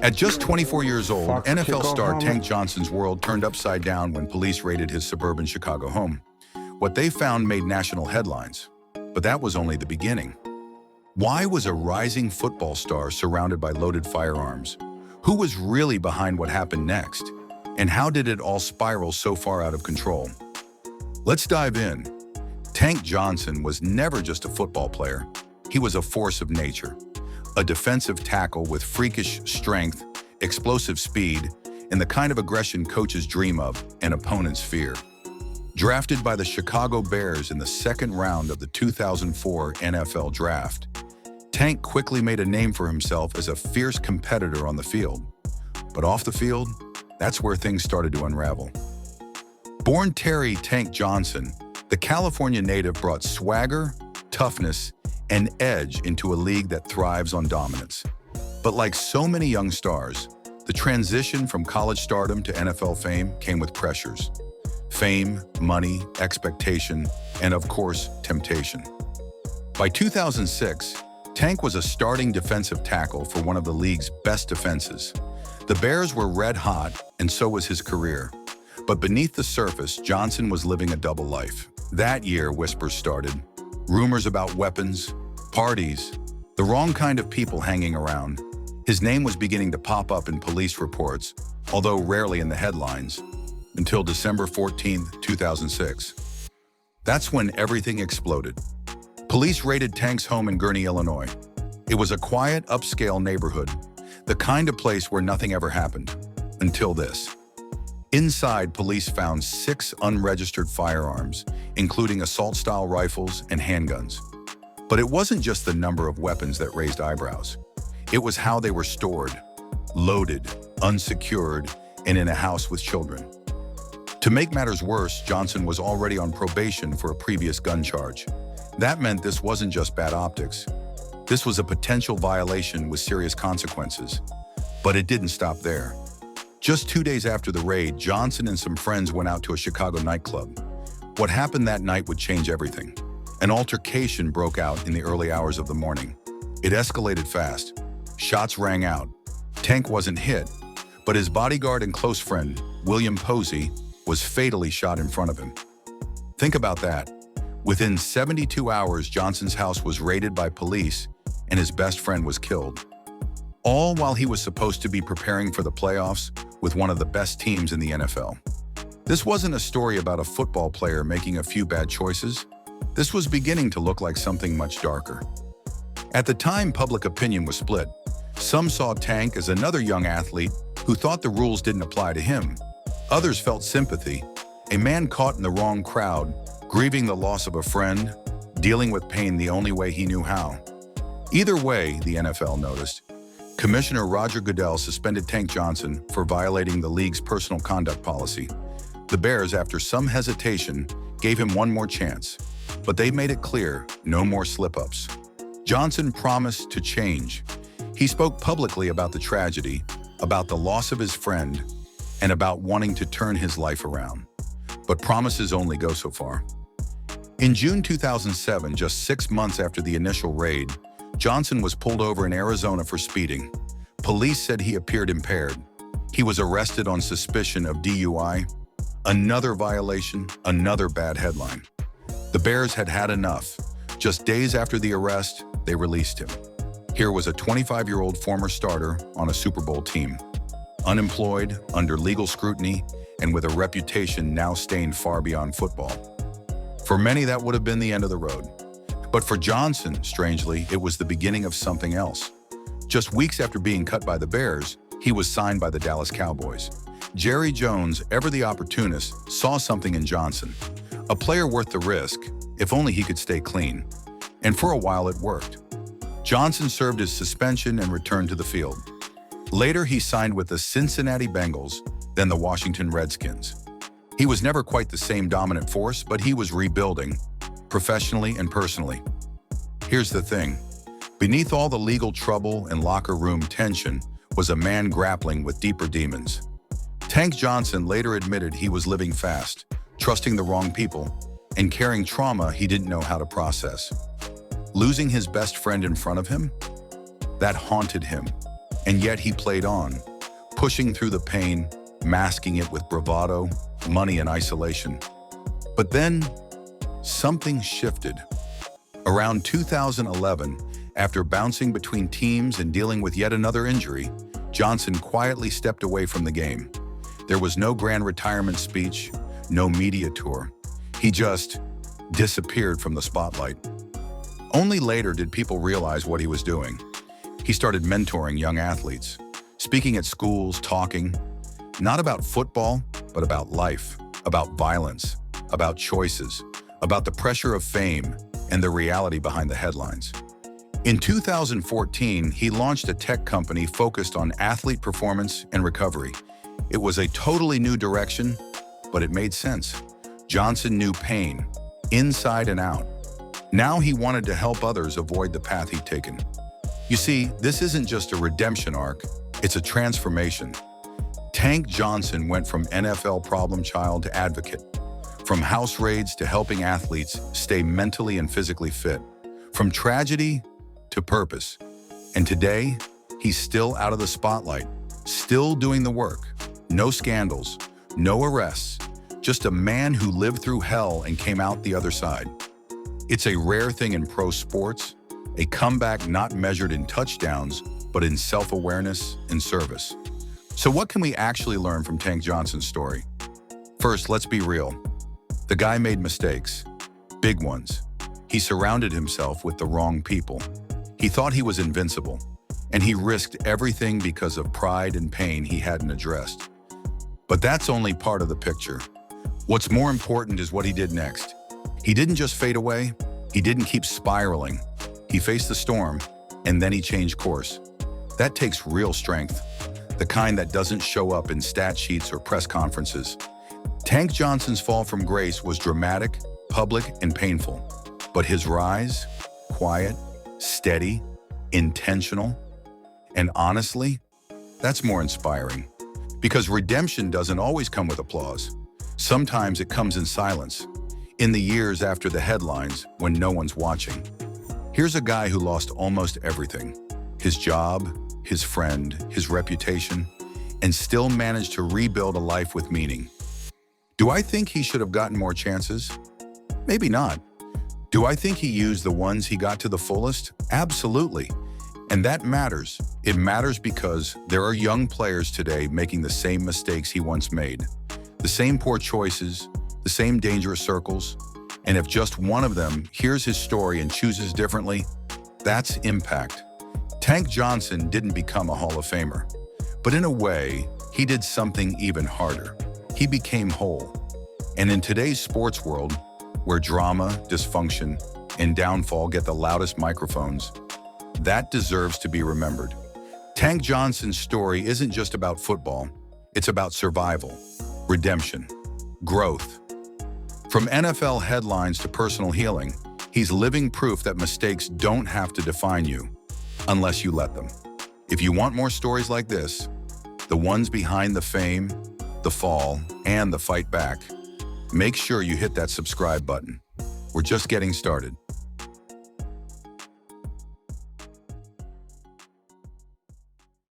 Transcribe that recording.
At just 24 years old, Fox NFL kickoff star helmet. Tank Johnson's world turned upside down when police raided his suburban Chicago home. What they found made national headlines, but that was only the beginning. Why was a rising football star surrounded by loaded firearms? Who was really behind what happened next? And how did it all spiral so far out of control? Let's dive in. Tank Johnson was never just a football player. He was a force of nature, a defensive tackle with freakish strength, explosive speed, and the kind of aggression coaches dream of and opponents fear. Drafted by the Chicago Bears in the second round of the 2004 NFL Draft, Tank quickly made a name for himself as a fierce competitor on the field. But off the field, that's where things started to unravel. Born Terry Tank Johnson, the California native brought swagger, toughness, and edge into a league that thrives on dominance. But like so many young stars, the transition from college stardom to NFL fame came with pressures. Fame, money, expectation, and of course, temptation. By 2006, Tank was a starting defensive tackle for one of the league's best defenses. The Bears were red hot, and so was his career. But beneath the surface, Johnson was living a double life. That year, whispers started. Rumors about weapons, parties, the wrong kind of people hanging around. His name was beginning to pop up in police reports, although rarely in the headlines, until December 14, 2006. That's when everything exploded. Police raided Tank's home in Gurnee, Illinois. It was a quiet, upscale neighborhood, the kind of place where nothing ever happened, until this. Inside, police found 6 unregistered firearms, including assault-style rifles and handguns. But it wasn't just the number of weapons that raised eyebrows. It was how they were stored, loaded, unsecured, and in a house with children. To make matters worse, Johnson was already on probation for a previous gun charge. That meant this wasn't just bad optics. This was a potential violation with serious consequences. But it didn't stop there. Just 2 days after the raid, Johnson and some friends went out to a Chicago nightclub. What happened that night would change everything. An altercation broke out in the early hours of the morning. It escalated fast. Shots rang out. Tank wasn't hit, but his bodyguard and close friend, William Posey, was fatally shot in front of him. Think about that. Within 72 hours, Johnson's house was raided by police and his best friend was killed. All while he was supposed to be preparing for the playoffs with one of the best teams in the NFL. This wasn't a story about a football player making a few bad choices. This was beginning to look like something much darker. At the time, public opinion was split. Some saw Tank as another young athlete who thought the rules didn't apply to him. Others felt sympathy, a man caught in the wrong crowd, grieving the loss of a friend, dealing with pain the only way he knew how. Either way, the NFL noticed, Commissioner Roger Goodell suspended Tank Johnson for violating the league's personal conduct policy. The Bears, after some hesitation, gave him one more chance, but they made it clear, no more slip-ups. Johnson promised to change. He spoke publicly about the tragedy, about the loss of his friend, and about wanting to turn his life around. But promises only go so far. In June 2007, just 6 months after the initial raid, Johnson was pulled over in Arizona for speeding. Police said he appeared impaired. He was arrested on suspicion of DUI. Another violation, another bad headline. The Bears had had enough. Just days after the arrest, they released him. Here was a 25-year-old former starter on a Super Bowl team. Unemployed, under legal scrutiny, and with a reputation now stained far beyond football. For many, that would have been the end of the road. But for Johnson, strangely, it was the beginning of something else. Just weeks after being cut by the Bears, he was signed by the Dallas Cowboys. Jerry Jones, ever the opportunist, saw something in Johnson. A player worth the risk, if only he could stay clean. And for a while it worked. Johnson served his suspension and returned to the field. Later, he signed with the Cincinnati Bengals, then the Washington Redskins. He was never quite the same dominant force, but he was rebuilding, professionally and personally. Here's the thing. Beneath all the legal trouble and locker room tension was a man grappling with deeper demons. Tank Johnson later admitted he was living fast, trusting the wrong people, and carrying trauma he didn't know how to process. Losing his best friend in front of him? That haunted him. And yet he played on, pushing through the pain, masking it with bravado, money, and isolation. But then, something shifted. Around 2011, after bouncing between teams and dealing with yet another injury, Johnson quietly stepped away from the game. There was no grand retirement speech, no media tour. He just disappeared from the spotlight. Only later did people realize what he was doing. He started mentoring young athletes, speaking at schools, talking, not about football, but about life, about violence, about choices, about the pressure of fame and the reality behind the headlines. In 2014, he launched a tech company focused on athlete performance and recovery. It was a totally new direction, but it made sense. Johnson knew pain, inside and out. Now he wanted to help others avoid the path he'd taken. You see, this isn't just a redemption arc, it's a transformation. Tank Johnson went from NFL problem child to advocate, from house raids to helping athletes stay mentally and physically fit, from tragedy to purpose. And today, he's still out of the spotlight, still doing the work. No scandals, no arrests, just a man who lived through hell and came out the other side. It's a rare thing in pro sports, a comeback not measured in touchdowns, but in self-awareness and service. So what can we actually learn from Tank Johnson's story? First, let's be real. The guy made mistakes, big ones. He surrounded himself with the wrong people. He thought he was invincible, and he risked everything because of pride and pain he hadn't addressed. But that's only part of the picture. What's more important is what he did next. He didn't just fade away, he didn't keep spiraling. He faced the storm, and then he changed course. That takes real strength, the kind that doesn't show up in stat sheets or press conferences. Tank Johnson's fall from grace was dramatic, public, and painful. But his rise, quiet, steady, intentional, and honestly, that's more inspiring. Because redemption doesn't always come with applause. Sometimes it comes in silence, in the years after the headlines when no one's watching. Here's a guy who lost almost everything, his job, his friend, his reputation, and still managed to rebuild a life with meaning. Do I think he should have gotten more chances? Maybe not. Do I think he used the ones he got to the fullest? Absolutely. And that matters. It matters because there are young players today making the same mistakes he once made, the same poor choices, the same dangerous circles. And if just one of them hears his story and chooses differently, that's impact. Tank Johnson didn't become a Hall of Famer, but in a way, he did something even harder. He became whole. And in today's sports world, where drama, dysfunction, and downfall get the loudest microphones, that deserves to be remembered. Tank Johnson's story isn't just about football, it's about survival, redemption, growth. From NFL headlines to personal healing, he's living proof that mistakes don't have to define you, unless you let them. If you want more stories like this, the ones behind the fame, the fall, and the fight back, make sure you hit that subscribe button. We're just getting started.